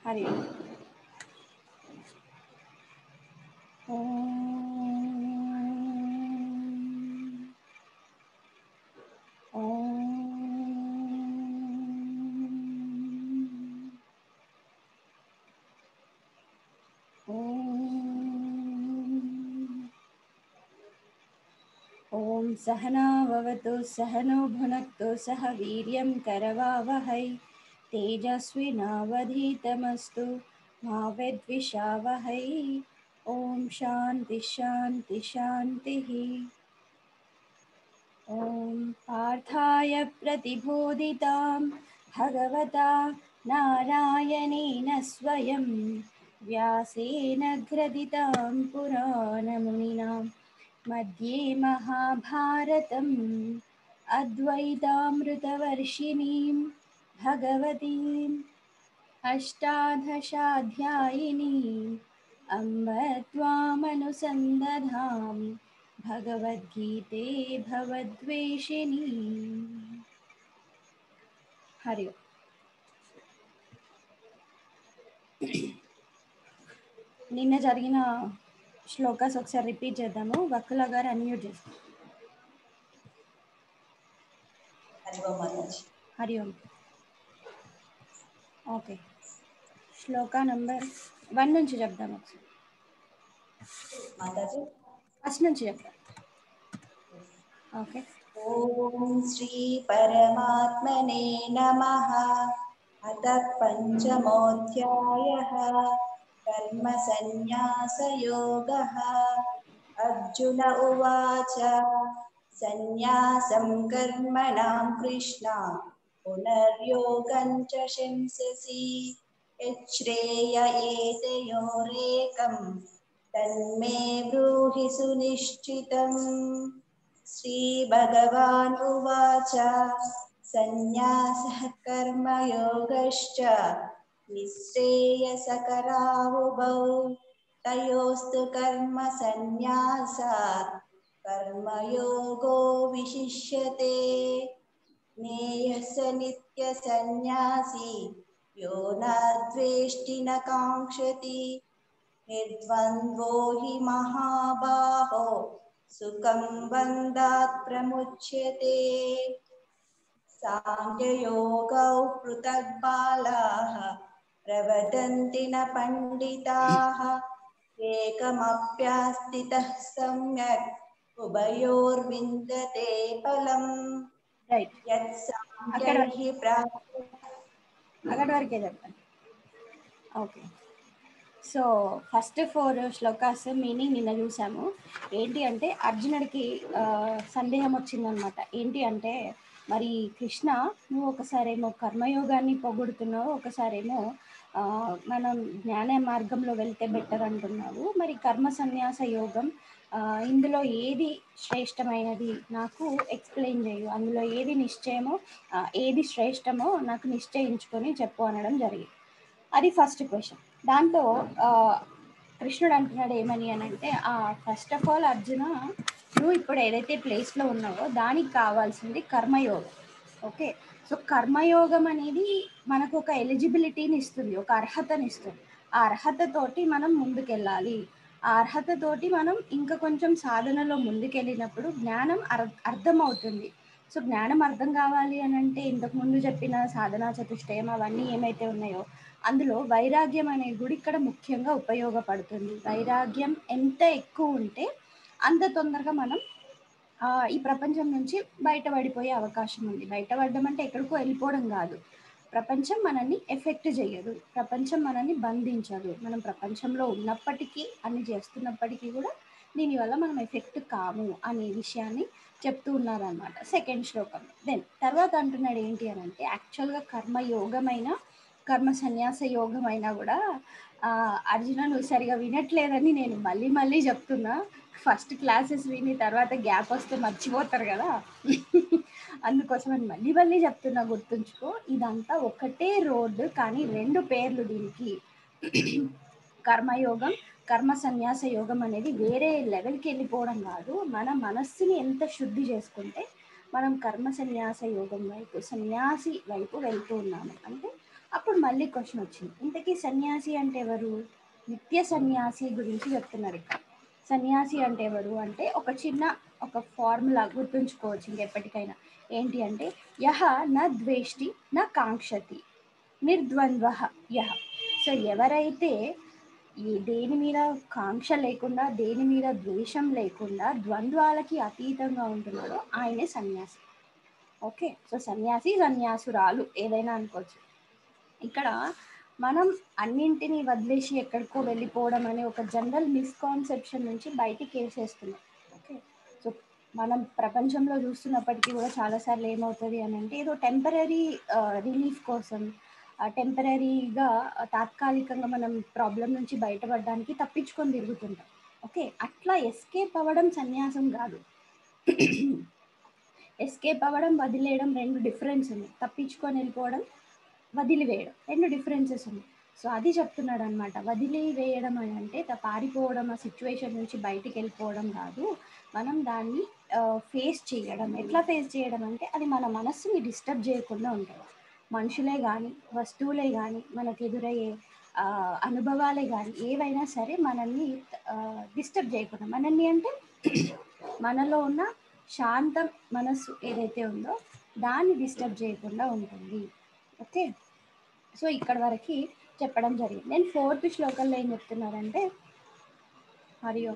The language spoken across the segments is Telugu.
హరి ఓం సహనా భవతు సహనో భునక్తు సహ వీర్యం కరవావహై తేజస్వినావధీతమస్తు మా విద్విషావహై. ఓం శాంతి శాంతి శాంతి. ఓం పార్థాయ ప్రతిబోధితాం భగవతా నారాయణేన స్వయం వ్యాసేన గ్రథితాం పురాణమునినా मध्ये महाभारतम् अद्वैतामृतवर्षिणीं भगवतीम् अष्टादशाध्यायिनीम् अम्ब त्वामनुसन्दधामि भगवद्गीते भवद्वेषिणी. हरि ओम्. నిన్న జరిగిన శ్లోకాస్ ఒకసారి రిపీట్ చేద్దాము. వక్కుల గారు అన్మ్యూట్ చేస్తాం. హరి ఓం. ఓకే, శ్లోక నంబర్ 1 నుంచి చెప్దాము. ఒకసారి ఫస్ట్ నుంచి చెప్తాం. ఓకే. ఓం శ్రీ పరమాత్మనే నమః. అథ పంచమోऽధ్యాయః కర్మ సన్యాస యోగః. అర్జున ఉవాచ సన్యాసం కర్మణాం కృష్ణ పునర్యోగం చ శంససి యచ్ఛ్రేయ ఏతయోరేకం తన్మే బ్రూహి సునిశ్చితం. శ్రీభగవాన్ ఉవాచ సన్యాసః కర్మయోగశ్చ నిశ్రేయసకరావుభౌ తయోస్తు కర్మ సన్యాసాత్ కర్మయోగో విశిష్యతే. జ్ఞేయస్స నిత్య సన్యాసి యో న ద్వేష్టి న కాంక్షతి నిర్ద్వంద్వో హి మహాబాహో సుఖం బంధాత్ ప్రముచ్యతే. సాంఖ్యయోగౌ పృథక్ బాలాః ప్రవదంతి న పండితాః ఏకమప్యాస్థితః సమ్యక్ ఉభయోర్విందతే ఫలం. రైట్, యత్ అక్కడ సాంఖ్యైః అక్కడి వరకే చెప్పండి. Okay, so first 4 shlokas meaning నిన్న చూసాము. ఏంటి అంటే అర్జునుడికి సందేహం వచ్చిందనమాట. ఏంటి అంటే, మరి కృష్ణ, నువ్వు ఒకసారేమో కర్మయోగాన్ని పొగుడుతున్నావు, ఒకసారేమో మనం జ్ఞాన మార్గంలో వెళ్తే బెటర్ అంటున్నావు. మరి కర్మ సన్యాస యోగం, ఇందులో ఏది శ్రేష్టమైనది నాకు ఎక్స్ప్లెయిన్ చేయు, అందులో ఏది నిశ్చయమో ఏది శ్రేష్టమో నాకు నిశ్చయించుకొని చెప్పు అనడం జరిగింది. అది ఫస్ట్ క్వశ్చన్. దాంట్లో కృష్ణుడు అంటున్నాడు ఏమని అని అంటే, ఫస్ట్ ఆఫ్ ఆల్ అర్జున, నువ్వు ఇప్పుడు ఏదైతే ప్లేస్లో ఉన్నావో దానికి కావాల్సింది కర్మయోగం. ఓకే, సో కర్మయోగం అనేది మనకు ఒక ఎలిజిబిలిటీని ఇస్తుంది, ఒక అర్హతని ఇస్తుంది. ఆ అర్హతతోటి మనం ముందుకెళ్ళాలి. ఆ అర్హతతోటి మనం ఇంకా కొంచెం సాధనలో ముందుకెళ్ళినప్పుడు జ్ఞానం అర్థమవుతుంది. సో జ్ఞానం అర్థం కావాలి అని అంటే ఇంతకుముందు చెప్పిన సాధనా చతుష్టయం అవన్నీ ఏమైతే ఉన్నాయో అందులో వైరాగ్యం అనేది కూడా ఇక్కడ ముఖ్యంగా ఉపయోగపడుతుంది. వైరాగ్యం ఎంత ఎక్కువ ఉంటే అంత తొందరగా మనం ఈ ప్రపంచం నుంచి బయటపడిపోయే అవకాశం ఉంది. బయటపడడం అంటే ఎక్కడికో వెళ్ళిపోవడం కాదు. ప్రపంచం మనల్ని ఎఫెక్ట్ చేయదు, ప్రపంచం మనల్ని బంధించదు. మనం ప్రపంచంలో ఉన్నప్పటికీ అన్ని చేస్తున్నప్పటికీ కూడా దీనివల్ల మనం ఎఫెక్ట్ కాము అనే విషయాన్ని చెప్తూ ఉన్నారనమాట సెకండ్ శ్లోకంలో. దెన్ తర్వాత అంటున్నాడు ఏంటి అని అంటే, యాక్చువల్గా కర్మయోగమైన కర్మ సన్యాస యోగం అయినా కూడా అర్జున నువ్వు సరిగా వినట్లేదని నేను మళ్ళీ మళ్ళీ చెప్తున్నా. ఫస్ట్ క్లాసెస్ విని తర్వాత గ్యాప్ వస్తే మర్చిపోతారు కదా, అందుకోసం అని మళ్ళీ మళ్ళీ చెప్తున్నా, గుర్తుంచుకో. ఇదంతా ఒకటే రోడ్డు, కానీ 2 పేర్లు దీనికి. కర్మయోగం, కర్మ సన్యాస యోగం అనేది వేరే లెవెల్కి వెళ్ళిపోవడం కాదు. మన మనస్సుని ఎంత శుద్ధి చేసుకుంటే మనం కర్మ సన్యాస యోగం వైపు, సన్యాసి వైపు వెళ్తూ ఉన్నాము. అంటే అప్పుడు మళ్ళీ క్వశ్చన్ వచ్చింది, ఇంతకీ సన్యాసి అంటే ఎవరు? నిత్య సన్యాసి గురించి చెప్తున్నారు ఇక్కడ. సన్యాసి అంటే ఎవరు అంటే ఒక ఫార్ములా గుర్తుంచుకోవచ్చు ఇంకెప్పటికైనా. ఏంటి అంటే యహ న ద్వేష్టి న కాంక్షతి నిర్ద్వంద్వ యహ. సో ఎవరైతే దేని మీద కాంక్ష లేకుండా, దేని మీద ద్వేషం లేకుండా, ద్వంద్వాలకి అతీతంగా ఉంటున్నాడో ఆయనే సన్యాసి. ఓకే, సో సన్యాసి, సన్యాసురాలు ఏదైనా అనుకోవచ్చు. ఇక్కడ మనం అన్నింటినీ వదిలేసి ఎక్కడికో వెళ్ళిపోవడం అనే ఒక జనరల్ మిస్కాన్సెప్షన్ నుంచి బయటికి వేసేస్తున్నాం. ఓకే, సో మనం ప్రపంచంలో చూస్తున్నప్పటికీ కూడా చాలాసార్లు ఏమవుతుంది అని అంటే ఏదో టెంపరీ రిలీఫ్ కోసం, టెంపరీగా తాత్కాలికంగా మనం ప్రాబ్లం నుంచి బయటపడడానికి తప్పించుకొని తిరుగుతుంటాం. ఓకే, అట్లా ఎస్కేప్ అవ్వడం సన్యాసం కాదు. ఎస్కేప్ అవ్వడం, వదిలేయడం రెండు డిఫరెన్స్ ఉంది. తప్పించుకొని వెళ్ళిపోవడం, వదిలివేయడం రెండు డిఫరెన్సెస్ ఉన్నాయి. సో అది చెప్తున్నాడు అనమాట. వదిలివేయడం అని అంటే పారిపోవడం, ఆ సిచ్యువేషన్ నుంచి బయటికి వెళ్ళిపోవడం కాదు, మనం దాన్ని ఫేస్ చేయడం. ఎట్లా ఫేస్ చేయడం అంటే అది మన మనస్సుని డిస్టర్బ్ చేయకుండా ఉంటుంది. మనుషులే కానీ, వస్తువులే కానీ, మనకు ఎదురయ్యే అనుభవాలే కానీ ఏవైనా సరే మనల్ని డిస్టర్బ్ చేయకుండా, మనల్ని అంటే మనలో ఉన్న శాంతం మనస్సు ఏదైతే ఉందో దాన్ని డిస్టర్బ్ చేయకుండా ఉంటుంది. ఓకే, సో ఇక్కడ వరకు చెప్పడం జరిగింది. నేను 4th శ్లోకంలో ఏం చెప్తున్నారంటే మరియు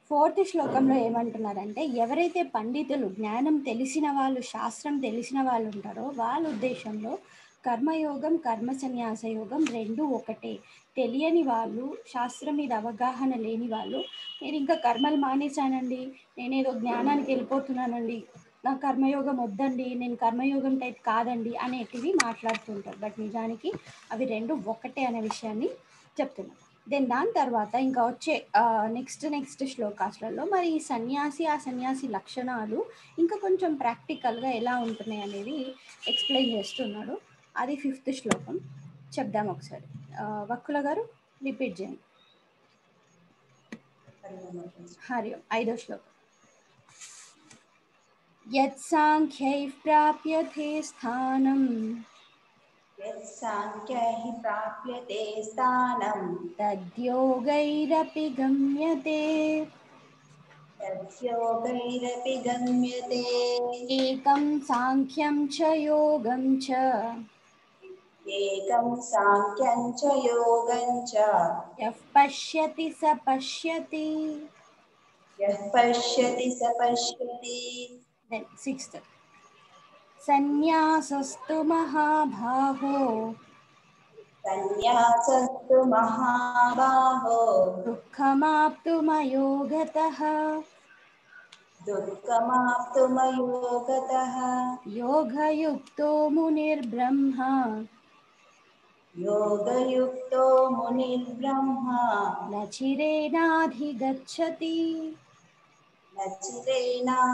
4th శ్లోకంలో ఏమంటున్నారంటే ఎవరైతే పండితులు, జ్ఞానం తెలిసిన వాళ్ళు, శాస్త్రం తెలిసిన వాళ్ళు ఉంటారో వాళ్ళ ఉద్దేశంలో కర్మయోగం, కర్మ సన్యాస యోగం రెండు ఒకటే. తెలియని వాళ్ళు, శాస్త్రం మీద అవగాహన లేని వాళ్ళు, నేను ఇంకా కర్మలు మానేశానండి, నేనేదో జ్ఞానానికి వెళ్ళిపోతున్నానండి, నా కర్మయోగం వద్దండి, నేను కర్మయోగం టైప్ కాదండి అనేటివి మాట్లాడుతుంటారు. బట్ నిజానికి అవి రెండు ఒకటే అనే విషయాన్ని చెప్తున్నాను. దెన్ దాని తర్వాత ఇంకా వచ్చే నెక్స్ట్ శ్లోకాస్లలో మరి ఈ సన్యాసి, ఆ సన్యాసి లక్షణాలు ఇంకా కొంచెం ప్రాక్టికల్గా ఎలా ఉంటున్నాయి అనేది ఎక్స్ప్లెయిన్ చేస్తున్నాడు. అది 5th శ్లోకం. చెప్దాం ఒకసారి. వక్కుల గారు రిపీట్ చేయండి. హరి ఓం. 5వ శ్లోకం. యత్సాంఖ్యైః ప్రాప్యతే స్థానం యత్సాంఖ్యైః ప్రాప్యతే స్థానం తద్యోగైరపి గమ్యతే తద్యోగైరపి గమ్యతే ఏకం సాంఖ్యం చ యోగం చ ఏకం సాంఖ్యం చ యోగం చ యః పశ్యతి స పశ్యతి. యః పశ్యతి స పశ్యతి. Then 6th. సన్యాసస్తు మహాబాహో సన్యాసస్తు మహాబాహో దుఃఖమాప్తుమయో గతః దుఃఖమాప్తుమయో గతః యోగయుక్తో మునిర్బ్రహ్మ యోగయుక్తో మునిర్బ్రహ్మ నచిరేనాధిగచ్చతి. నచిరేనాధిగచ్చతి.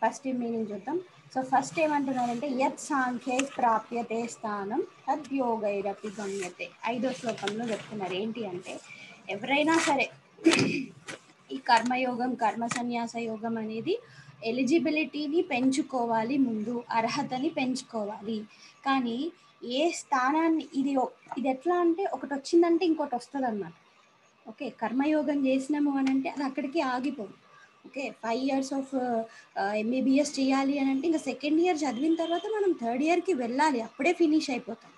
ఫస్ట్ మీనింగ్ చూద్దాం. సో ఫస్ట్ ఏమంటున్నారంటే యత్ సాంఖ్యై ప్రాప్యతే స్థానం తద్యోగైరపి గమ్యతే. 5వ శ్లోకంలో చెప్తున్నారు ఏంటి అంటే ఎవరైనా సరే ఈ కర్మయోగం, కర్మ సన్యాస యోగం అనేది ఎలిజిబిలిటీని పెంచుకోవాలి, ముందు అర్హతని పెంచుకోవాలి. కానీ ఏ స్థానాన్ని ఇది ఎట్లా అంటే ఒకటి వచ్చిందంటే ఇంకోటి వస్తుంది అన్నమాట. ఓకే, కర్మయోగం చేసినాము అని అంటే అది అక్కడికి ఆగిపోదు. ఓకే, 5 years ఆఫ్ ఎంబీబీఎస్ చేయాలి అని అంటే ఇంకా 2nd year చదివిన తర్వాత మనం 3rd yearకి వెళ్ళాలి, అప్పుడే ఫినిష్ అయిపోతాం.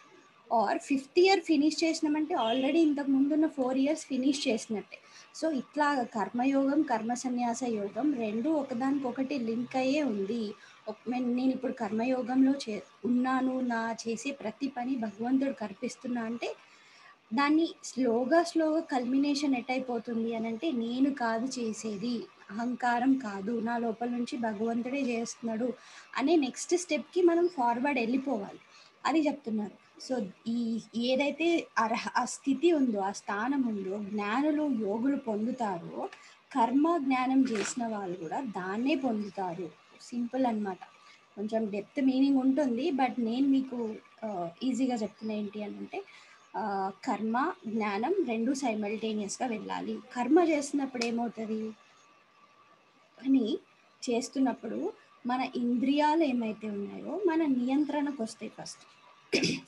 ఆర్ 5th year ఫినిష్ చేసినామంటే ఆల్రెడీ ఇంతకు ముందున్న 4 years ఫినిష్ చేసినట్టే. సో ఇట్లా కర్మయోగం, కర్మ సన్యాస యోగం రెండు ఒకదానికొకటి లింక్ అయ్యే ఉంది. నేను ఇప్పుడు కర్మయోగంలో ఉన్నాను, నా చేసే ప్రతి పని భగవంతుడు కల్పిస్తున్నా అంటే దాన్ని స్లోగా కల్మినేషన్ ఎట్టయిపోతుంది అని అంటే నేను కాదు చేసేది, అహంకారం కాదు, నా లోపల నుంచి భగవంతుడే చేస్తున్నాడు అనే నెక్స్ట్ స్టెప్కి మనం ఫార్వర్డ్ వెళ్ళిపోవాలి. అది చెప్తున్నారు. సో ఈ ఏదైతే ఆ స్థితి ఉందో, ఆ స్థానం ఉందో, జ్ఞానులు యోగులు పొందుతారో కర్మ జ్ఞానం చేసిన వాళ్ళు కూడా దాన్నే పొందుతారు. సింపుల్ అన్నమాట. కొంచెం డెప్త్ మీనింగ్ ఉంటుంది, బట్ నేను మీకు ఈజీగా చెప్తున్నా ఏంటి అని అంటే కర్మ జ్ఞానం రెండు సైమల్టేనియస్గా వెళ్ళాలి. కర్మ చేసినప్పుడు ఏమవుతుంది అని చేస్తున్నప్పుడు మన ఇంద్రియాలు ఏమైతే ఉన్నాయో మన నియంత్రణకు వస్తాయి ఫస్ట్.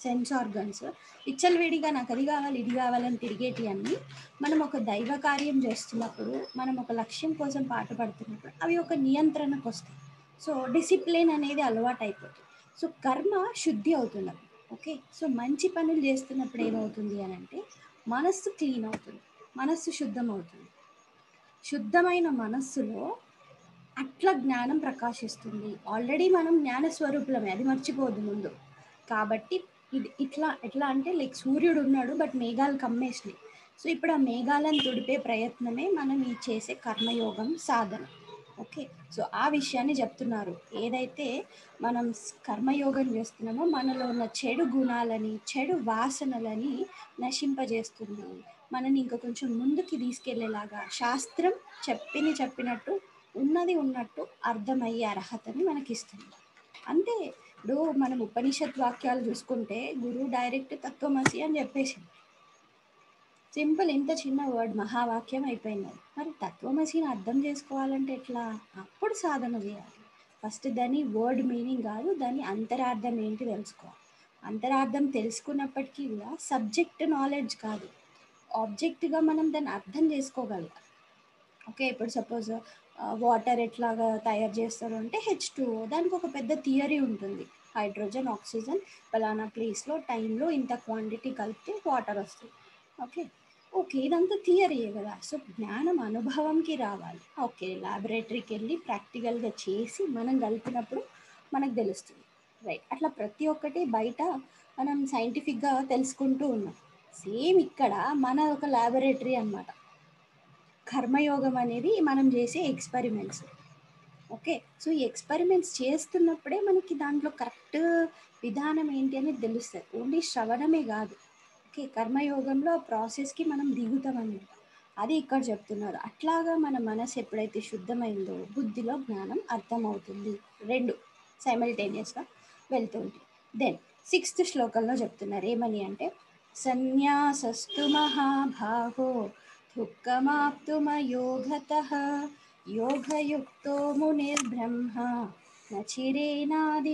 సెన్స్ ఆర్గన్స్ విచ్చలవిడిగా నాకు అది కావాలి ఇది కావాలని తిరిగేటి అన్నీ మనం ఒక దైవ కార్యం చేస్తున్నప్పుడు, మనం ఒక లక్ష్యం కోసం పాటుపడుతున్నప్పుడు అవి ఒక నియంత్రణకు వస్తాయి. సో డిసిప్లిన్ అనేది అలవాటు అయిపోతుంది. సో కర్మ శుద్ధి అవుతుంది. ఓకే, సో మంచి పనులు చేస్తున్నప్పుడు ఏమవుతుంది అని అంటే మనస్సు క్లీన్ అవుతుంది, మనస్సు శుద్ధం అవుతుంది. శుద్ధమైన మనస్సులో అట్లా జ్ఞానం ప్రకాశిస్తుంది. ఆల్రెడీ మనం జ్ఞాన స్వరూపులమే, అది మర్చిపోవద్దు ముందు. కాబట్టి ఇది ఇట్లా ఎట్లా అంటే లైక్ సూర్యుడు ఉన్నాడు బట్ మేఘాలు కమ్మేసినాయి. సో ఇప్పుడు ఆ మేఘాలను తుడిపే ప్రయత్నమే మనం ఈ చేసే కర్మయోగం సాధన. ఓకే, సో ఆ విషయాన్ని చెప్తున్నారు. ఏదైతే మనం కర్మయోగం చేస్తున్నామో మనలో ఉన్న చెడు గుణాలని, చెడు వాసనలని నశింపజేస్తుంది. మనని ఇంకా కొంచెం ముందుకి తీసుకెళ్లేలాగా శాస్త్రం చెప్పినట్టు ఉన్నది ఉన్నట్టు అర్థమయ్యే అర్హతని మనకిస్తుంది. అంతే. ఇప్పుడు మనం ఉపనిషత్ వాక్యాలు చూసుకుంటే గురువు డైరెక్ట్ తత్వమసి అని చెప్పేసింది. సింపుల్, ఇంత చిన్న వర్డ్ మహావాక్యం అయిపోయింది అది. మరి తత్వమసిని అర్థం చేసుకోవాలంటే ఎట్లా? అప్పుడు సాధన చేయాలి. ఫస్ట్ దాని వర్డ్ మీనింగ్ కాదు, దాని అంతరార్థం ఏంటి తెలుసుకోవాలి. అంతరార్థం తెలుసుకున్నప్పటికీ కూడా సబ్జెక్ట్ నాలెడ్జ్ కాదు, ఆబ్జెక్ట్గా మనం దాన్ని అర్థం చేసుకోగలగాలి. ఓకే, ఇప్పుడు సపోజ్ వాటర్ ఎట్లాగా తయారు చేస్తారు అంటే H2O, దానికి ఒక పెద్ద థియరీ ఉంటుంది. హైడ్రోజన్, ఆక్సిజన్ ఫలానా ప్లేస్లో టైంలో ఇంత క్వాంటిటీ కలిపితే వాటర్ వస్తుంది. ఓకే ఓకే, ఇదంతా థియరీయే కదా. సో జ్ఞానం అనుభవంకి రావాలి. ఓకే, ల్యాబొరేటరీకి వెళ్ళి ప్రాక్టికల్గా చేసి మనం కలిపినప్పుడు మనకు తెలుస్తుంది. రైట్, అట్లా ప్రతి ఒక్కటి బయట మనం సైంటిఫిక్గా తెలుసుకుంటూ ఉన్నాం. సేమ్ ఇక్కడ మన ఒక ల్యాబొరేటరీ అన్నమాట కర్మయోగం అనేది. మనం చేసే ఎక్స్పెరిమెంట్స్. ఓకే, సో ఈ ఎక్స్పెరిమెంట్స్ చేస్తున్నప్పుడే మనకి దాంట్లో కరెక్ట్ విధానం ఏంటి అనేది తెలుస్తుంది. ఓన్లీ శ్రవణమే కాదు. ఓకే, కర్మయోగంలో ప్రాసెస్కి మనం దిగుతామన్నమాట. అది ఇక్కడ చెప్తున్నారు. అట్లాగా మన మనసు ఎప్పుడైతే శుద్ధమైందో బుద్ధిలో జ్ఞానం అర్థమవుతుంది. రెండు సైమల్టేనియస్గా వెళ్తుంది. దెన్ 6th శ్లోకంలో చెప్తున్నారు ఏమని అంటే సన్యాసస్తు మహాభాగో దుఃఖమాప్తుమయోగతః యోగయుక్తో మునిర్బ్రహ్మ నచిరేనాదిగచ్చతి.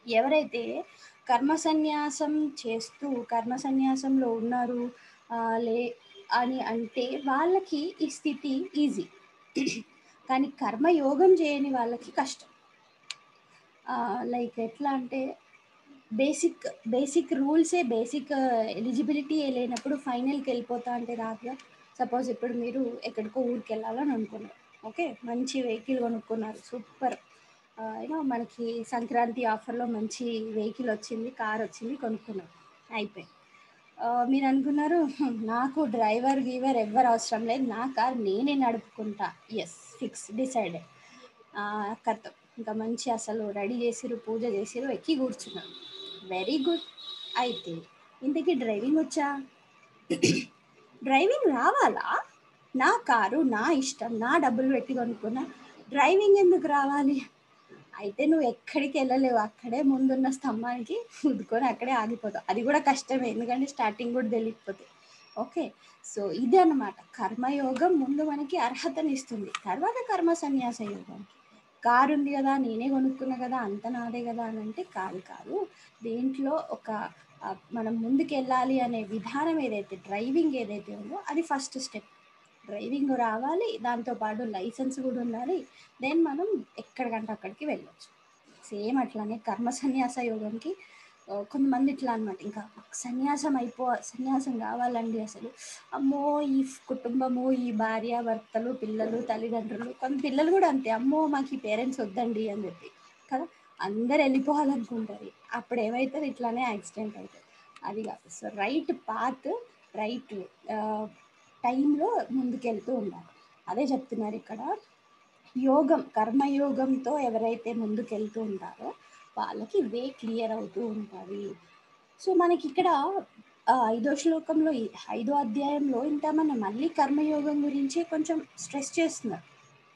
ఎవరైతే కర్మ సన్యాసం చేస్తూ కర్మ సన్యాసంలో ఉన్నారు లే అని అంటే వాళ్ళకి ఈ స్థితి ఈజీ. కానీ కర్మయోగం చేయని వాళ్ళకి కష్టం. లైక్ ఎట్లా అంటే బేసిక్ రూల్సే, బేసిక్ ఎలిజిబిలిటీ లేనప్పుడు ఫైనల్కి వెళ్ళిపోతా అంటే రాదుగా. సపోజ్ ఇప్పుడు మీరు ఎక్కడికో ఊరికి వెళ్ళాలని అనుకున్నారు. ఓకే, మంచి వెహికల్ కొనుక్కున్నారు, సూపర్. యూనో మనకి సంక్రాంతి ఆఫర్లో మంచి వెహికల్ వచ్చింది, కార్ వచ్చింది, కొనుక్కున్నారు, అయిపోయింది. మీరు అనుకున్నారు నాకు డ్రైవర్ గీవర్ ఎవ్వరు అవసరం లేదు, నా కార్ నేనే నడుపుకుంటా. Yes, fix, decided. కథ ఇంకా మంచి అసలు రెడీ చేసిరు, పూజ చేసిరు, ఎక్కి కూర్చున్నారు. Very good. అయితే ఇంతకీ డ్రైవింగ్ వచ్చా? డ్రైవింగ్ రావాలా? నా కారు నా ఇష్టం, నా డబ్బులు పెట్టి కొనుక్కున్నా, డ్రైవింగ్ ఎందుకు రావాలి? అయితే నువ్వు ఎక్కడికి వెళ్ళలేవు, అక్కడే ముందున్న స్తంభానికి ముద్దుకొని అక్కడే ఆగిపోతావు. అది కూడా కష్టమే, ఎందుకంటే స్టార్టింగ్ కూడా తెలియకపోతే. ఓకే, సో ఇది అన్నమాట. కర్మయోగం ముందు మనకి అర్హతని ఇస్తుంది, తర్వాత కర్మ సన్యాస యోగం. కారు ఉంది కదా, నేనే కొనుక్కున్నా కదా, అంత నాదే కదా అని అంటే కాదు. దేంట్లో ఒక మనం ముందుకు వెళ్ళాలి అనే విధానం ఏదైతే, డ్రైవింగ్ ఏదైతే ఉందో అది ఫస్ట్ స్టెప్. డ్రైవింగ్ రావాలి, దాంతోపాటు లైసెన్స్ కూడా ఉండాలి. దెన్ మనం ఎక్కడికంటే అక్కడికి వెళ్ళొచ్చు. సేమ్ అట్లానే కర్మ సన్యాస యోగంకి కొంతమంది ఇట్లా అనమాట, ఇంకా సన్యాసం కావాలండి అసలు, అమ్మో ఈ కుటుంబము, ఈ భార్య భర్తలు, పిల్లలు, తల్లిదండ్రులు, కొంత పిల్లలు కూడా అంతే, అమ్మో మాకు ఈ పేరెంట్స్ వద్దండి అని చెప్పి కదా, అందరు వెళ్ళిపోవాలనుకుంటారు. అప్పుడు ఏమవుతుంది, ఇట్లానే యాక్సిడెంట్ అవుతుంది. అది కాదు. సో రైట్ పాత్, రైట్ టైంలో ముందుకెళ్తూ ఉండాలి. అదే చెప్తున్నారు ఇక్కడ. యోగం, కర్మయోగంతో ఎవరైతే ముందుకెళ్తూ ఉంటారో వాళ్ళకి వే క్లియర్ అవుతూ ఉంటుంది. సో మనకి ఇక్కడ 5వ శ్లోకంలో, 5వ అధ్యాయంలో ఇంకా మనం మళ్ళీ కర్మయోగం గురించి కొంచెం స్ట్రెస్ చేస్తున్నారు.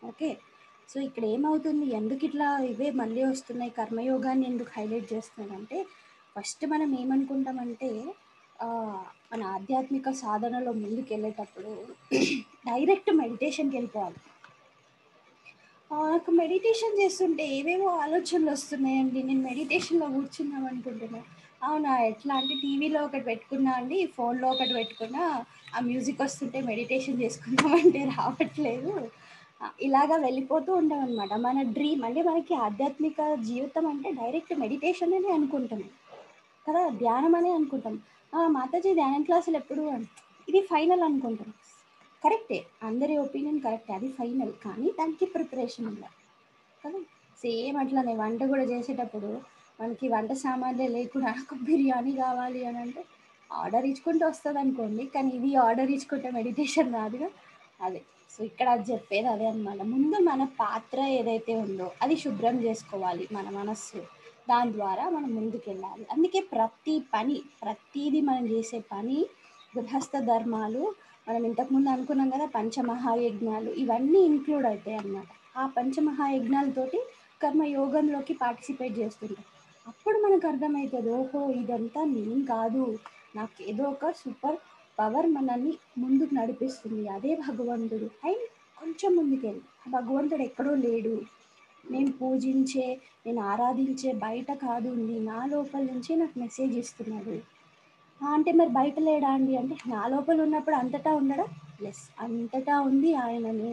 ఓకే, సో ఇక్కడ ఏమవుతుంది, ఎందుకు ఇట్లా ఇవే మళ్ళీ వస్తున్నాయి, కర్మయోగాన్ని ఎందుకు హైలైట్ చేస్తున్నారంటే, ఫస్ట్ మనం ఏమనుకుంటామంటే మన ఆధ్యాత్మిక సాధనలో ముందుకు వెళ్ళేటప్పుడు డైరెక్ట్ మెడిటేషన్కి వెళ్ళిపోవాలి. నాకు మెడిటేషన్ చేస్తుంటే ఏవేవో ఆలోచనలు వస్తున్నాయండి. నేను మెడిటేషన్‌లో కూర్చుందాం అనుకుంటున్నా. అవునా! ఎట్లా అంటే టీవీలో ఒకటి పెట్టుకున్నా అండి, ఫోన్‌లో ఒకటి పెట్టుకున్నా, ఆ మ్యూజిక్ వస్తుంటే మెడిటేషన్ చేసుకుందాం అంటే రావట్లేదు. ఇలాగా వెళ్ళిపోతూ ఉంటామనమాట. మన డ్రీమ్ అంటే మనకి ఆధ్యాత్మిక జీవితం అంటే డైరెక్ట్ మెడిటేషన్ అనే అనుకుంటాం కదా! ధ్యానం అనే అనుకుంటాం. మాతాజీ ధ్యానం క్లాసులు ఎప్పుడు ఇది ఫైనల్ అనుకుంటాం. కరెక్టే. అందరి ఒపీనియన్ కరెక్టే. అది ఫైనల్. కానీ దానికి ప్రిపరేషన్ ఉండాలి. కదా! సేమ్ అట్లనే వంట గూడా చేసేటప్పుడు మనకి వంట సామాన్లే లేకుండా నాకు బిర్యానీ కావాలి అని అంటే ఆర్డర్ ఇచ్చుకుంటే వస్తదనుకోండి. కానీ ఇది ఆర్డర్ ఇచ్చుకుంటే మెడిటేషన్ రాదుగా. అదే. సో, ఇక్కడ అది చెప్పేది అదే అనమాట. ముందు మన పాత్ర ఏదైతే ఉందో అది శుభ్రం చేసుకోవాలి మన మనస్సు. దాని ద్వారా మనం ముందుకెళ్ళాలి. అందుకే ప్రతి పని, ప్రతీది మనం చేసే పని గృహస్థ ధర్మాలు మనం ఇంతకుముందు అనుకున్నాం కదా పంచమహాయజ్ఞాలు ఇవన్నీ ఇంక్లూడ్ అవుతాయన్నమాట. ఆ పంచమహాయజ్ఞాలతోటి కర్మయోగంలోకి పార్టిసిపేట్ చేస్తుంటాం. అప్పుడు మనకు అర్థమవుతుంది ఓహో ఇదంతా నేను కాదు, నాకు ఏదో ఒక సూపర్ పవర్ మనల్ని ముందుకు నడిపిస్తుంది అదే భగవంతుడు అండ్ కొంచెం ముందుకెళ్ళి ఆ భగవంతుడు ఎక్కడో లేడు, నేను పూజించే నేను ఆరాధించే బయట కాదు ఉంది నా లోపల నుంచే నాకు మెసేజ్ ఇస్తున్నాడు. అంటే మరి బయట లేడా అండి అంటే నా లోపల ఉన్నప్పుడు అంతటా ఉండడా? యెస్. అంతటా ఉంది ఆయననే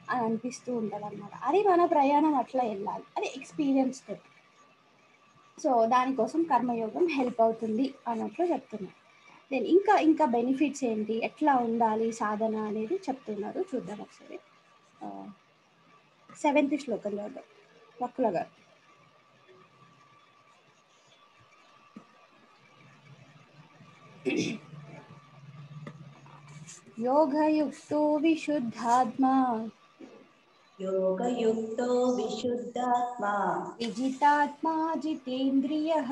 అని అనిపిస్తూ ఉంటదనమాట. అది మన ప్రయాణం అట్లా ఎళ్ళాలి. అది ఎక్స్‌పీరియన్స్ తోటి. సో, దానికోసం కర్మయోగం హెల్ప్ అవుతుంది అన్నట్లు చెప్తున్నా. దెన్ ఇంకా బెనిఫిట్స్ ఏంటి? ఎట్లా ఉండాలి సాధన అనేది చెప్తున్నారు. చూద్దాం ఒకసారి. ఆహ్, 7థ్ శ్లోకంలో చదువుదాం. వక్ల గారు. యోగయుక్తో విశుద్ధాత్మా योगयुक्तो विशुद्धात्मा విజితాత్మా జితేంద్రియః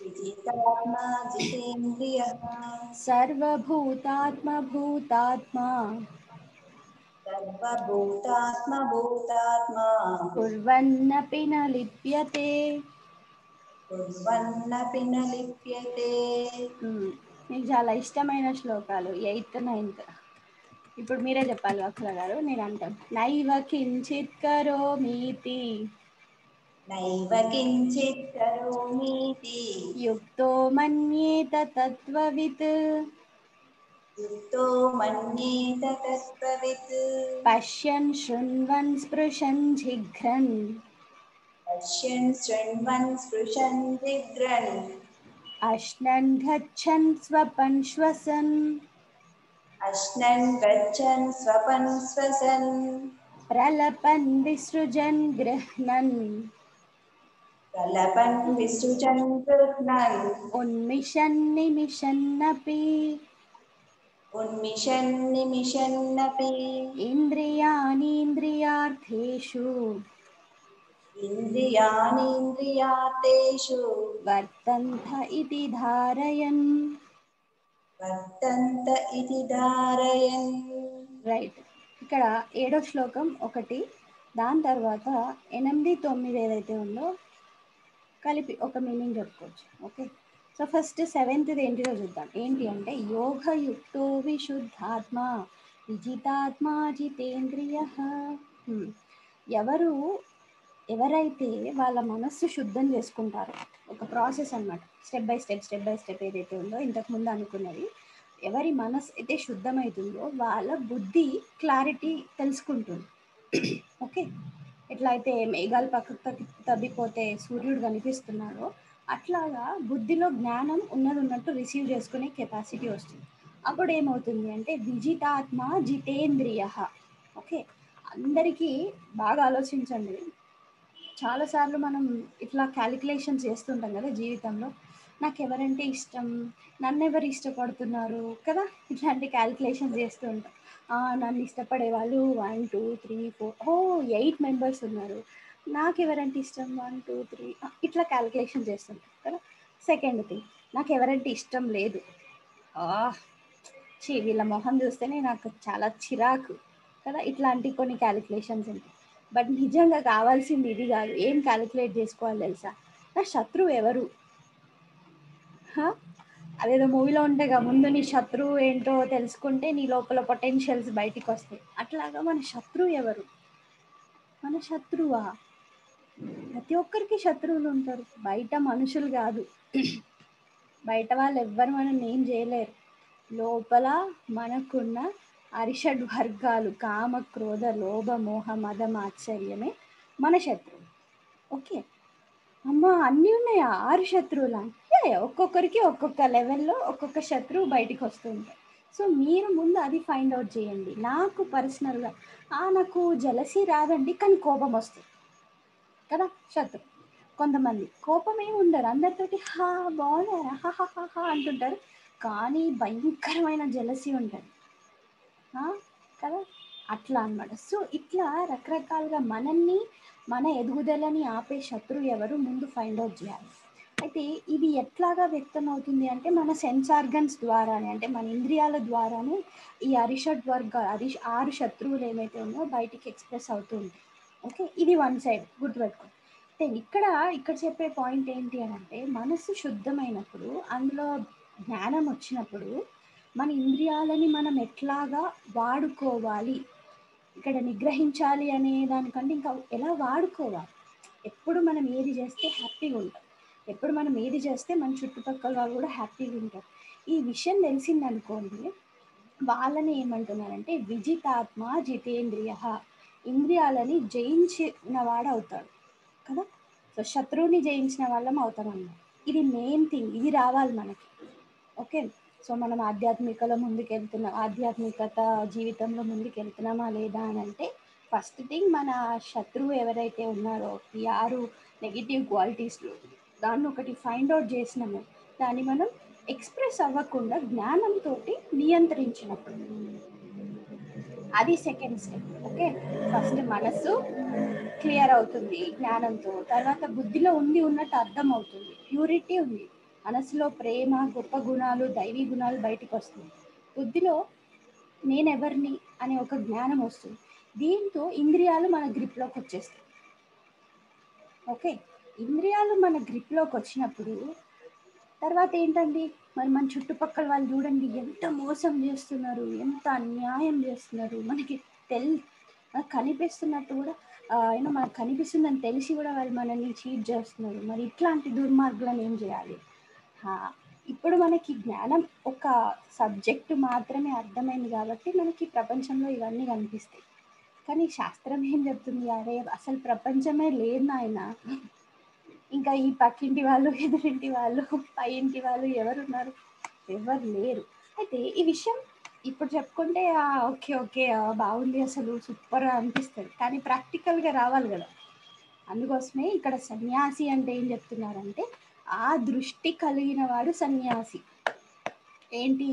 विजितात्मा जितेन्द्रियः సర్వభూతాత్మభూతాత్మా सर्वभूतात्मभूतात्मा కుర్వన్నపి న లిప్యతే. कुर्वन्नपि न लिप्यते। మీకు చాలా ఇష్టమైన శ్లోకాలు 8th, 9th. ఇప్పుడు మీరే చెప్పాలి వక్ర గారు. నేను అంటాను నైవ కించిత్ కరోమీతి नैव किञ्चित् करोमीति యుక్తో మన్యేత తత్వవిత్ युक्तो मन्येत तत्त्ववित् పశ్యన్ శృణ్వన్ స్పృశన్ జిఘ్రన్ पश्यन् शृण्वन् स्पृशन् जिघ्रन् అశ్నన్ గచ్చన్ స్వపన్ శ్వసన్ अश्नन् गच्छन् स्वपन् स्वसन् ప్రలపన్ విసృజన్ గృహ్ణన్ प्रलपन् विसृजन् गृह्णन् ఉన్మిషన్ నిమిషన్నపి उन्मिषन् निमिषन्नपि ఇంద్రియాణీంద్రియార్థేషు इन्द्रियाणीन्द्रियार्थेषु వర్తంత ఇది ధారయన్. वर्तन्त इति धारयन्। రైట్. ఇక్కడ 7వ శ్లోకం ఒకటి, దాని తర్వాత 8, 9 ఏదైతే ఉందో కలిపి ఒక మీనింగ్ చెప్పుకోవచ్చు. ఓకే. సో ఫస్ట్ 7th ఏంటిదో చూద్దాం. ఏంటి అంటే యోగయుక్తో విశుద్ధాత్మ విజితాత్మ జితేంద్రియ. ఎవరు ఎవరైతే వాళ్ళ మనస్సు శుద్ధం చేసుకుంటారో ఒక ప్రాసెస్ అన్నమాట. స్టెప్ బై స్టెప్ ఏదైతే ఉందో ఇంతకుముందు అనుకున్నది. ఎవరి మనసు అయితే శుద్ధమవుతుందో వాళ్ళ బుద్ధి క్లారిటీ తెలుసుకుంటుంది. ఓకే. ఎట్లా అయితే మేఘాలు పక్కకు తవ్విపోతే సూర్యుడు కనిపిస్తున్నాడో అట్లాగా బుద్ధిలో జ్ఞానం ఉన్నది ఉన్నట్టు రిసీవ్ చేసుకునే కెపాసిటీ వస్తుంది. అప్పుడు ఏమవుతుంది అంటే విజితాత్మ జితేంద్రియ. ఓకే. అందరికీ బాగా ఆలోచించండి. చాలాసార్లు మనం ఇట్లా క్యాలిక్యులేషన్స్ చేస్తుంటాం కదా జీవితంలో. నాకెవరంటే ఇష్టం, నన్నెవరు ఇష్టపడుతున్నారు కదా, ఇట్లాంటి క్యాలిక్యులేషన్స్ చేస్తూ ఉంటాం. నన్ను ఇష్టపడే వాళ్ళు 1, 2, 3, 4 8 మెంబర్స్ ఉన్నారు, నాకెవరంటే ఇష్టం 1, 2, 3 ఇట్లా క్యాలిక్యులేషన్ చేస్తుంటాం కదా. సెకండ్ థింగ్, నాకెవరంటే ఇష్టం లేదు, వీళ్ళ మొహం చూస్తేనే నాకు చాలా చిరాకు కదా, ఇట్లాంటి కొన్ని క్యాలిక్యులేషన్స్ ఉంటాయి. బట్ నిజంగా కావాల్సింది ఇది కాదు. ఏం క్యాలిక్యులేట్ చేసుకోవాలి తెలుసా? నా శత్రువు ఎవరు? హా? అదేదో మూవీలో ఉంటేగా, ముందు నీ శత్రువు ఏంటో తెలుసుకుంటే నీ లోపల పొటెన్షియల్స్ బయటికి వస్తాయి. అట్లాగా మన శత్రువు ఎవరు? మన శత్రువా? ప్రతి ఒక్కరికి శత్రువులు ఉంటారు, బయట మనుషులు కాదు. బయట వాళ్ళు ఎవ్వరు మనం ఏం చేయలేరు. లోపల మనకున్న అరిషడ్ వర్గాలు కామ క్రోధ లోభ మోహ మద మాత్సర్యమే మన శత్రువు. ఓకే, అమ్మ అన్నీ ఉన్నాయా 6 శత్రువులు అంటే ఒక్కొక్కరికి ఒక్కొక్క లెవెల్లో ఒక్కొక్క శత్రువు బయటికి వస్తుంటాయి. సో మీరు ముందు అది ఫైండ్ అవుట్ చేయండి. నాకు పర్సనల్గా నాకు జలసీ రాదండి కానీ కోపం వస్తుంది కదా శత్రువు. కొంతమంది కోపం ఏమి ఉండరు, అందరితోటి హా బాగున్నారా హా హా హా హా అంటుంటారు, కానీ భయంకరమైన జలసీ ఉంటుంది కదా. అట్లా అన్నమాట. సో ఇట్లా రకరకాలుగా మనల్ని మన ఎదుగుదలని ఆపే శత్రువు ఎవరు ముందు ఫైండ్ అవుట్ చేయాలి. అయితే ఇది ఎట్లాగా వ్యక్తం అవుతుంది అంటే మన సెన్స్ ఆర్గన్స్ ద్వారానే, అంటే మన ఇంద్రియాల ద్వారానే ఈ అరిషడ్ వర్గ 6 శత్రువులు ఏమైతే ఉన్నాయో బయటికి ఎక్స్ప్రెస్ అవుతూ ఉంటాయి. ఓకే, ఇది వన్ సైడ్ గుర్తుపెట్టుకో. ఇక్కడ చెప్పే పాయింట్ ఏంటి అని అంటే మనసు శుద్ధమైనప్పుడు, అందులో జ్ఞానం వచ్చినప్పుడు మన ఇంద్రియాలని మనం ఎట్లాగా వాడుకోవాలి, ఇక్కడ నిగ్రహించాలి అనే దానికంటే ఇంకా ఎలా వాడుకోవాలి. ఎప్పుడు మనం ఏది చేస్తే హ్యాపీగా ఉంటాం, ఎప్పుడు మనం ఏది చేస్తే మన చుట్టుపక్కల వాళ్ళు కూడా హ్యాపీగా ఉంటారు. ఈ విషయం తెలిసిందనుకోండి, వాళ్ళని ఏమంటున్నారంటే విజితాత్మ జితేంద్రియ, ఇంద్రియాలని జయించిన వాడు అవుతాడు కదా. సో శత్రువుని జయించిన వాళ్ళం అవుతాం అన్నమాట. ఇది మెయిన్ థింగ్, ఇది రావాలి మనకి. ఓకే, సో మనం ఆధ్యాత్మికత జీవితంలో ముందుకు వెళ్తున్నామా లేదా అని అంటే ఫస్ట్ థింగ్ మన శత్రువు ఎవరైతే ఉన్నారో ఈ 6 నెగిటివ్ క్వాలిటీస్లో దాన్ని ఒకటి ఫైండ్ అవుట్ చేసినాము, దాన్ని మనం ఎక్స్ప్రెస్ అవ్వకుండా జ్ఞానంతో నియంత్రించినప్పుడు అది సెకండ్ స్టెప్. ఓకే, ఫస్ట్ మనసు క్లియర్ అవుతుంది జ్ఞానంతో, తర్వాత బుద్ధిలో ఉన్నట్టు అర్థం అవుతుంది, ప్యూరిటీ ఉంది, మనసులో ప్రేమ గొప్ప గుణాలు దైవీ గుణాలు బయటకు వస్తుంది, బుద్ధిలో నేనెవరిని అనే ఒక జ్ఞానం వస్తుంది. దీంతో ఇంద్రియాలు మన గ్రిప్లోకి వచ్చేస్తాయి. ఓకే, ఇంద్రియాలు మన గ్రిప్లోకి వచ్చినప్పుడు తర్వాత ఏంటండి, మరి మన చుట్టుపక్కల వాళ్ళు చూడండి ఎంత మోసం చేస్తున్నారు, ఎంత అన్యాయం చేస్తున్నారు, మనకి కనిపిస్తున్నట్టు కూడా మనకు కనిపిస్తుందని తెలిసి కూడా వాళ్ళు మనల్ని చీట్ చేస్తున్నారు. మరి ఇట్లాంటి దుర్మార్గులను ఏం చేయాలి? ఇప్పుడు మనకి జ్ఞానం ఒక సబ్జెక్టు మాత్రమే అర్థమైంది కాబట్టి మనకి ప్రపంచంలో ఇవన్నీ కనిపిస్తాయి. కానీ శాస్త్రం ఏం చెప్తుంది, అరే అసలు ప్రపంచమే లేదు నాయన, ఇంకా ఈ పక్కింటి వాళ్ళు ఎదురింటి వాళ్ళు పై ఇంటి వాళ్ళు ఎవరున్నారు, ఎవరు లేరు. అయితే ఈ విషయం ఇప్పుడు చెప్పుకుంటే ఓకే ఓకే బాగుంది అసలు సూపర్గా అనిపిస్తుంది, కానీ ప్రాక్టికల్గా రావాలి కదా. అందుకోసమే ఇక్కడ సన్యాసి అంటే ఏం చెప్తున్నారంటే ఆ దృష్టి కలిగిన వాడు సన్యాసి. ఏంటి,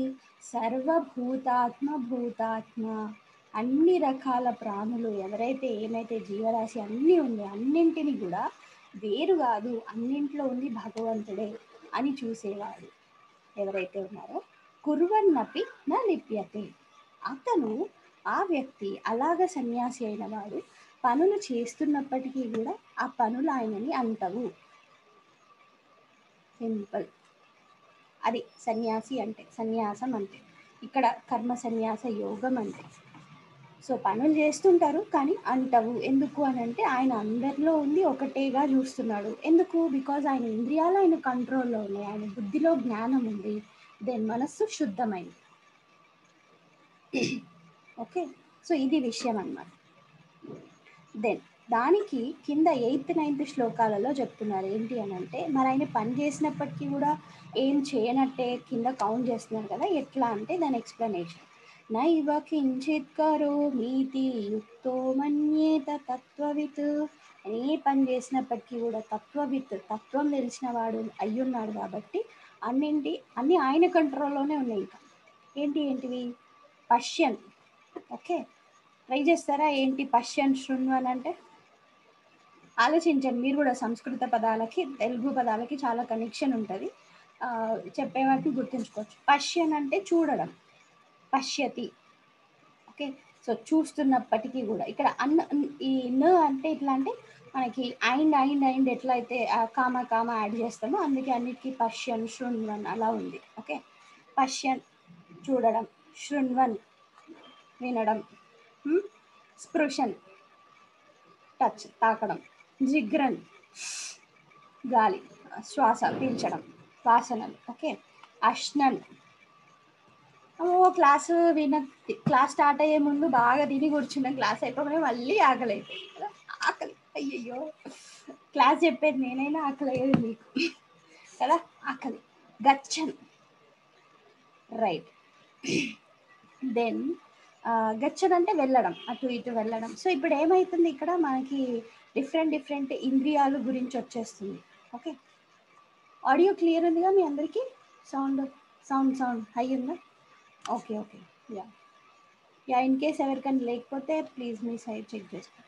భూతాత్మ అన్ని రకాల ప్రాణులు ఎవరైతే ఏమైతే జీవరాశి అన్నీ ఉన్నాయో అన్నింటినీ కూడా వేరు కాదు, అన్నింట్లో ఉంది భగవంతుడే అని చూసేవాడు ఎవరైతే ఉన్నారో కుర్వన్నపి నా లిప్యతే, అతను ఆ వ్యక్తి అలాగ సన్యాసి అయిన వాడు పనులు చేస్తున్నప్పటికీ కూడా ఆ పనులు ఆయనని అంటవు. సింపుల్, అది సన్యాసి అంటే, సన్యాసం అంటే ఇక్కడ కర్మ సన్యాస యోగం అంటే. సో పనులు చేస్తుంటారు కానీ అంటవు, ఎందుకు అని అంటే ఆయన అందరిలో ఉంది ఒకటేగా చూస్తున్నాడు. ఎందుకు? బికాజ్ ఆయన ఇంద్రియాలు ఆయన కంట్రోల్లో ఉన్నాయి, ఆయన బుద్ధిలో జ్ఞానం ఉంది, దెన్ మనస్సు శుద్ధమైంది. ఓకే, సో ఇది విషయం అన్నమాట. దెన్ దానికి కింద 8th 9th శ్లోకాలలో చెప్తున్నారు ఏంటి అని అంటే, మరి ఆయన పని చేసినప్పటికీ కూడా ఏం చేయనట్టే కింద కౌంట్ చేస్తున్నారు కదా, ఎట్లా అంటే దాని ఎక్స్ప్లెనేషన్. నైవ కించిత్ కరోమీతి యుక్తో మన్యేత తత్వవిత్, ఏ పని చేసినప్పటికీ కూడా తత్వం తెలిసిన వాడు అయ్యున్నాడు కాబట్టి అన్ని ఆయన కంట్రోల్లోనే ఉన్నాయి. ఇంకా ఏంటివి పశ్యన్. ఓకే, ట్రై చేస్తారా ఏంటి పశ్యన్ శృణ్వన్ అంటే? ఆలోచించండి మీరు కూడా, సంస్కృత పదాలకి తెలుగు పదాలకి చాలా కనెక్షన్ ఉంటుంది, చెప్పేవాటిని గుర్తుంచుకోవచ్చు. పశ్యన్ అంటే చూడడం, పశ్యతి. ఓకే, సో చూస్తున్నప్పటికీ కూడా ఇక్కడ ఈ అంటే ఎట్లా అంటే మనకి ఐండ్ ఎట్లా అయితే కామ యాడ్ చేస్తామో అందుకే అన్నిటికీ పశ్యన్ శృణ్వన్ అలా ఉంది. ఓకే, పశ్యన్ చూడడం, శృణ్వన్ వినడం, స్పృశన్ టచ్ తాకడం, జిగ్రన్ గాలి శ్వాస పీల్చడం, వాసనలు. ఓకే. అష్నన్ క్లాసు క్లాస్ స్టార్ట్ అయ్యే ముందు బాగా తిని కూర్చున్నాం, క్లాస్ అయిపోయి మళ్ళీ ఆకలి అయిపోయింది కదా, ఆకలి, అయ్యయ్యో క్లాస్ చెప్పేది నేనైనా ఆకలి అయ్యేది మీకు కదా, ఆకలి. గచ్చన్ రైట్. దెన్ గచ్చన్ అంటే వెళ్ళడం, అటు ఇటు వెళ్ళడం. సో ఇప్పుడు ఏమవుతుంది ఇక్కడ మనకి డిఫరెంట్ ఇంద్రియాలు గురించి వచ్చేస్తుంది. ఓకే. ఆడియో క్లియర్ ఉందిగా మీ అందరికీ? సౌండ్ హై ఉందా? ఓకే. యా ఇన్ కేస్ ఎవరికైనా లేకపోతే ప్లీజ్ మీ సైడ్ చెక్ చేసుకో.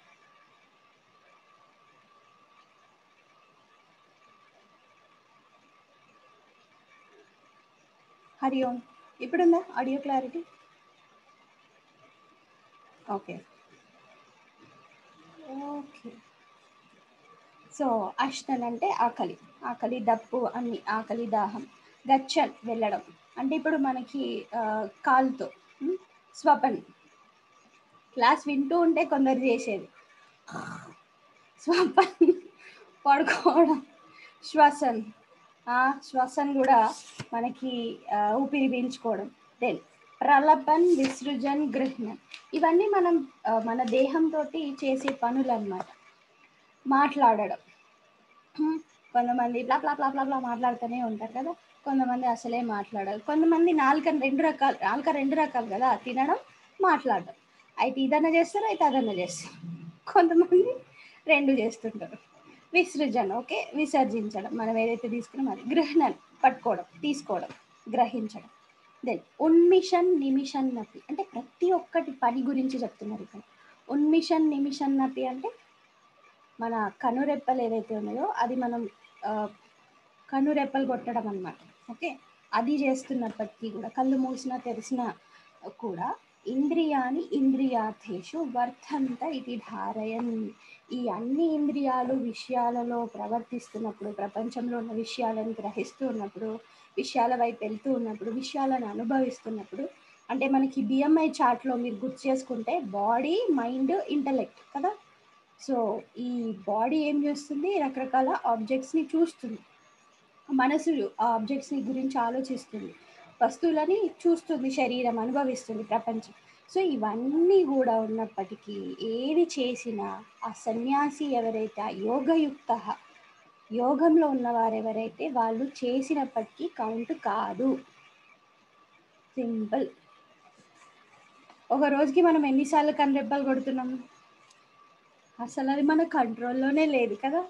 హరి ఓం. ఇప్పుడుందా ఆడియో క్లారిటీ? ఓకే. సో అష్నన్ అంటే ఆకలి దప్పు అన్ని, ఆకలి దాహం. గచ్చన్ వెళ్ళడం అంటే ఇప్పుడు మనకి కాలుతో. స్వపన్ క్లాస్ వింటూ ఉంటే కొందరు చేసేది స్వపన్ పడుకోవడం. శ్వసన్ కూడా మనకి ఊపిరి పీల్చుకోవడం. దెన్ ప్రలపన్, విసృజన్, గృహ్ణన్ ఇవన్నీ మనం మన దేహంతో చేసే పనులు అన్నమాట. మాట్లాడడం, కొంతమంది బ్లా బ్లా బ్లా బ్లా బ్లా మాట్లాడుతూనే ఉంటారు కదా, కొంతమంది అసలే మాట్లాడరు. కొంతమంది నాలుక రెండు రకాలు కదా, తినడం, మాట్లాడడం. అయితే ఇదన్నా చేస్తారు, అయితే అదన్నా చేస్తారు. కొంతమంది రెండు చేస్తుంటారు. విసృజన్ ఓకే, విసర్జించడం, మనం ఏదైతే తీసుకున్నామో అది. గృహణన్ పట్టుకోవడం, తీసుకోవడం, గ్రహించడం. దెన్ ఉన్మిషన్, నిమిషన్నపి అంటే ప్రతి ఒక్కటి పని గురించి చెప్తున్నారు ఇక్కడ. ఉన్మిషన్, నిమిషన్నపి అంటే మన కనురెప్పలు ఏదైతే ఉన్నాయో అది మనం కనురెప్పలు కొట్టడం అన్నమాట. ఓకే. అది చేస్తున్నప్పటికీ కూడా కళ్ళు మూసినా తెరిసినా కూడా ఇంద్రియాని ఇంద్రియార్థేషు వర్ధంత ఇది ధారయన్. ఈ అన్ని ఇంద్రియాలు విషయాలలో ప్రవర్తిస్తున్నప్పుడు, ప్రపంచంలో ఉన్న విషయాలను గ్రహిస్తూ ఉన్నప్పుడు, విషయాల వైపు వెళ్తూ ఉన్నప్పుడు, విషయాలను అనుభవిస్తున్నప్పుడు, అంటే మనకి బిఎంఐ చార్ట్లో మీరు గుర్తు చేసుకుంటే బాడీ, మైండ్, ఇంటలెక్ట్ కదా. సో ఈ బాడీ ఏం చేస్తుంది, రకరకాల ఆబ్జెక్ట్స్ని చూస్తుంది, మనసు ఆ ఆబ్జెక్ట్స్ని గురించి ఆలోచిస్తుంది, వస్తువులని చూస్తుంది, శరీరం అనుభవిస్తుంది, ప్రపంచం. సో ఇవన్నీ కూడా ఉన్నప్పటికీ ఏది చేసినా ఆ సన్యాసి ఎవరైతే, ఆ యోగంలో ఉన్నవారు ఎవరైతే వాళ్ళు చేసినప్పటికీ కౌంట్ కాదు. సింపుల్. ఒక రోజుకి మనం ఎన్నిసార్లు కనురెప్పలు కొడుతున్నాం? అసలు అది మన కంట్రోల్లోనే లేదు కదా,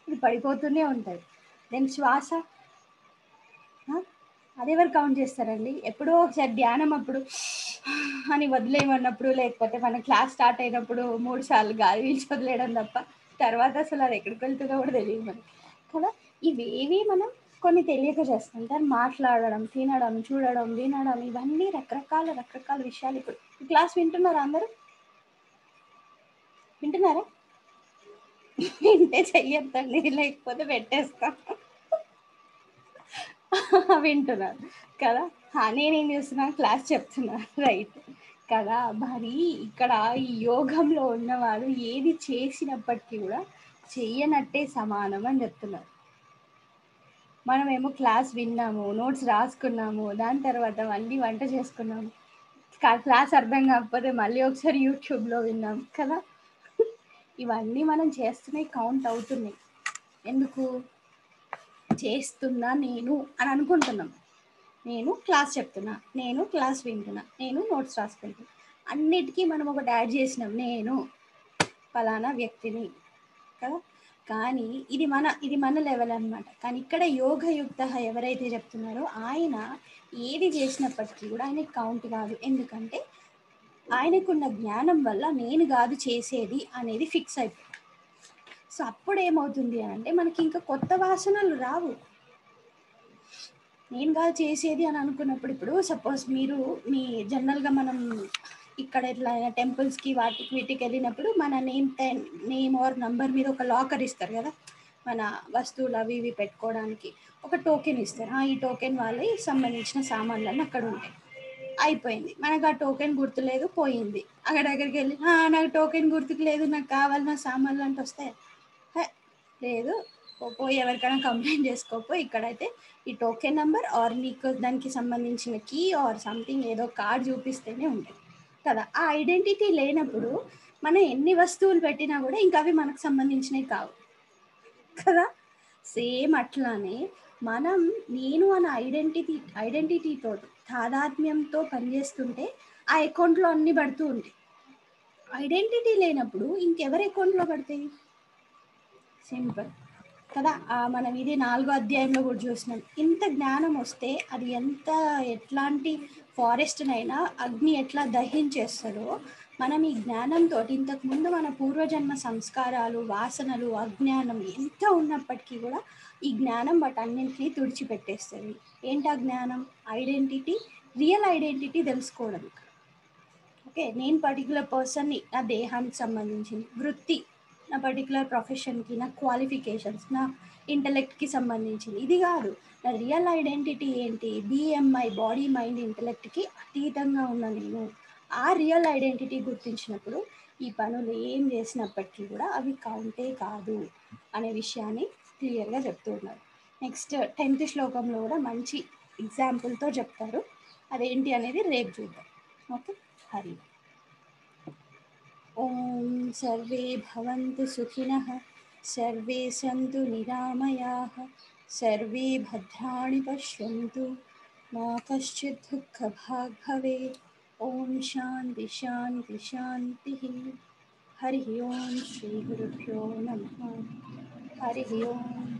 ఇది పడిపోతూనే ఉంటుంది. దెన్ శ్వాస, అది ఎవరు కౌంట్ చేస్తారండి? ఎప్పుడో ఒకసారి ధ్యానం అప్పుడు అని వదిలేయమన్నప్పుడు, లేకపోతే మన క్లాస్ స్టార్ట్ అయినప్పుడు 3 సార్లు గాలి పీల్చి వదిలేయడం తప్ప తర్వాత అసలు అది ఎక్కడికి వెళ్తుందో కూడా తెలియదు మనకి కదా. ఇవేవి మనం కొన్ని తెలియక చేస్తాం. దాన్ని మాట్లాడడం, తినడం, చూడడం, వినడం, ఇవన్నీ రకరకాల విషయాలు. ఇప్పుడు ఈ క్లాస్ వింటున్నారా అందరూ? వింటున్నారా? వింటే చెయ్యొద్దండి, లేకపోతే పెట్టేస్తా. వింటున్నారు కదా, నేనేం చేస్తున్నా, క్లాస్ చెప్తున్నా, రైట్ కదా. మరి ఇక్కడ ఈ యోగంలో ఉన్నవారు ఏది చేసినప్పటికీ కూడా చెయ్యనట్టే సమానం అని చెప్తున్నారు. మనమేమో క్లాస్ విన్నాము, నోట్స్ రాసుకున్నాము, దాని తర్వాత మళ్ళీ వంట చేసుకున్నాము, క్లాస్ అర్థం కాకపోతే మళ్ళీ ఒకసారి యూట్యూబ్లో విన్నాం కదా. ఇవన్నీ మనం చేస్తున్నాయి, కౌంట్ అవుతున్నాయి. ఎందుకు చేస్తున్నా నేను అని అనుకుంటున్నాం. నేను క్లాస్ చెప్తున్నా, నేను క్లాస్ వింటున్నా, నేను నోట్స్ రాసుకుంటున్నా, అన్నిటికీ మనం ఒకటి యాడ్ చేసినాం, నేను ఫలానా వ్యక్తిని కదా. కానీ ఇది మన లెవెల్ అన్నమాట. కానీ ఇక్కడ యోగయుక్త ఎవరైతే చెప్తున్నారో ఆయన ఏది చేసినప్పటికీ కూడా ఆయనకి కౌంట్ కాదు. ఎందుకంటే ఆయనకున్న జ్ఞానం వల్ల నేను కాదు చేసేది అనేది ఫిక్స్ అయిపోయింది. సో అప్పుడు ఏమవుతుంది అంటే మనకి ఇంకా కొత్త వాసనలు రావు. నేను కాదు చేసేది అని అనుకున్నప్పుడు, ఇప్పుడు సపోజ్ మీరు జనరల్గా మనం ఇక్కడ ఎట్లయినా టెంపుల్స్కి వీటికి వెళ్ళినప్పుడు మన నేమ్ ఆర్ నంబర్ మీద ఒక లాకర్ ఇస్తారు కదా, మన వస్తువులు అవి ఇవి పెట్టుకోవడానికి ఒక టోకెన్ ఇస్తారు. ఈ టోకెన్ వాళ్ళకి సంబంధించిన సామాన్లన్నీ అక్కడ ఉంటాయి. అయిపోయింది. మనకు ఆ టోకెన్ గుర్తులేదు, పోయింది. అక్కడ దగ్గరికి వెళ్ళి నాకు టోకెన్ గుర్తుకు లేదు, నాకు కావాలి నా సామాన్లు అంటే వస్తాయి. లేదు, పోయి ఎవరికైనా కంప్లైంట్ చేసుకోపో. ఇక్కడైతే ఈ టోకెన్ నెంబర్ ఆర్ నీకు దానికి సంబంధించిన కీ ఆర్ సంథింగ్ ఏదో కార్డ్ చూపిస్తేనే ఉంటుంది కదా. ఆ ఐడెంటిటీ లేనప్పుడు మనం ఎన్ని వస్తువులు పెట్టినా కూడా ఇంకా అవి మనకు సంబంధించినవి కావు కదా. సేమ్ అట్లానే మనం నేను అన్న ఐడెంటిటీతో తాదాత్మ్యంతో పనిచేస్తుంటే ఆ అకౌంట్లో అన్ని పడుతూ ఉంటాయి. ఐడెంటిటీ లేనప్పుడు ఇంకెవరి అకౌంట్లో పడతాయి? సింపుల్ కదా. మనం ఇది 4వ అధ్యాయంలో కూడా చూసినాం. ఇంత జ్ఞానం వస్తే అది ఎట్లాంటి ఫారెస్ట్నైనా అగ్ని ఎట్లా దహించేస్తుందో, మనం ఈ జ్ఞానంతో ఇంతకుముందు మన పూర్వజన్మ సంస్కారాలు, వాసనలు, అజ్ఞానం ఎంత ఉన్నప్పటికీ కూడా ఈ జ్ఞానం వాటన్నింటినీ తుడిచిపెట్టేస్తుంది. ఏంటి ఆ జ్ఞానం? ఐడెంటిటీ, రియల్ ఐడెంటిటీ తెలుసుకోవడం. ఓకే, నేను పర్టికులర్ పర్సన్ని, నా దేహానికి సంబంధించింది, వృత్తి, నా పర్టికులర్ ప్రొఫెషన్కి, నా క్వాలిఫికేషన్స్, నా ఇంటలెక్ట్కి సంబంధించింది, ఇది కాదు. నా రియల్ ఐడెంటిటీ ఏంటి? బిఎంఐ, బాడీ మైండ్ ఇంటలెక్ట్కి అతీతంగా ఉన్న నేను. ఆ రియల్ ఐడెంటిటీ గుర్తించినప్పుడు ఈ పనులు ఏం చేసినప్పటికీ కూడా అవి కౌంటే కాదు అనే విషయాన్ని క్లియర్గా చెప్తూ ఉన్నారు. నెక్స్ట్ 10th శ్లోకంలో కూడా మంచి ఎగ్జాంపుల్తో చెప్తారు. అదేంటి అనేది రేపు చూద్దాం. ఓకే, హరి ఓం. సర్వే భవంతు సుఖినః, సర్వే సంతు నిరామయాః, సర్వే భద్రాణి పశ్యంతు, మా కశ్చిత్ దుఃఖభాగ్ భవేత్. ఓం శాంతి శాంతి శాంతి. హరి ఓం. శ్రీ గురుభ్యో నమః. హరి ఓం.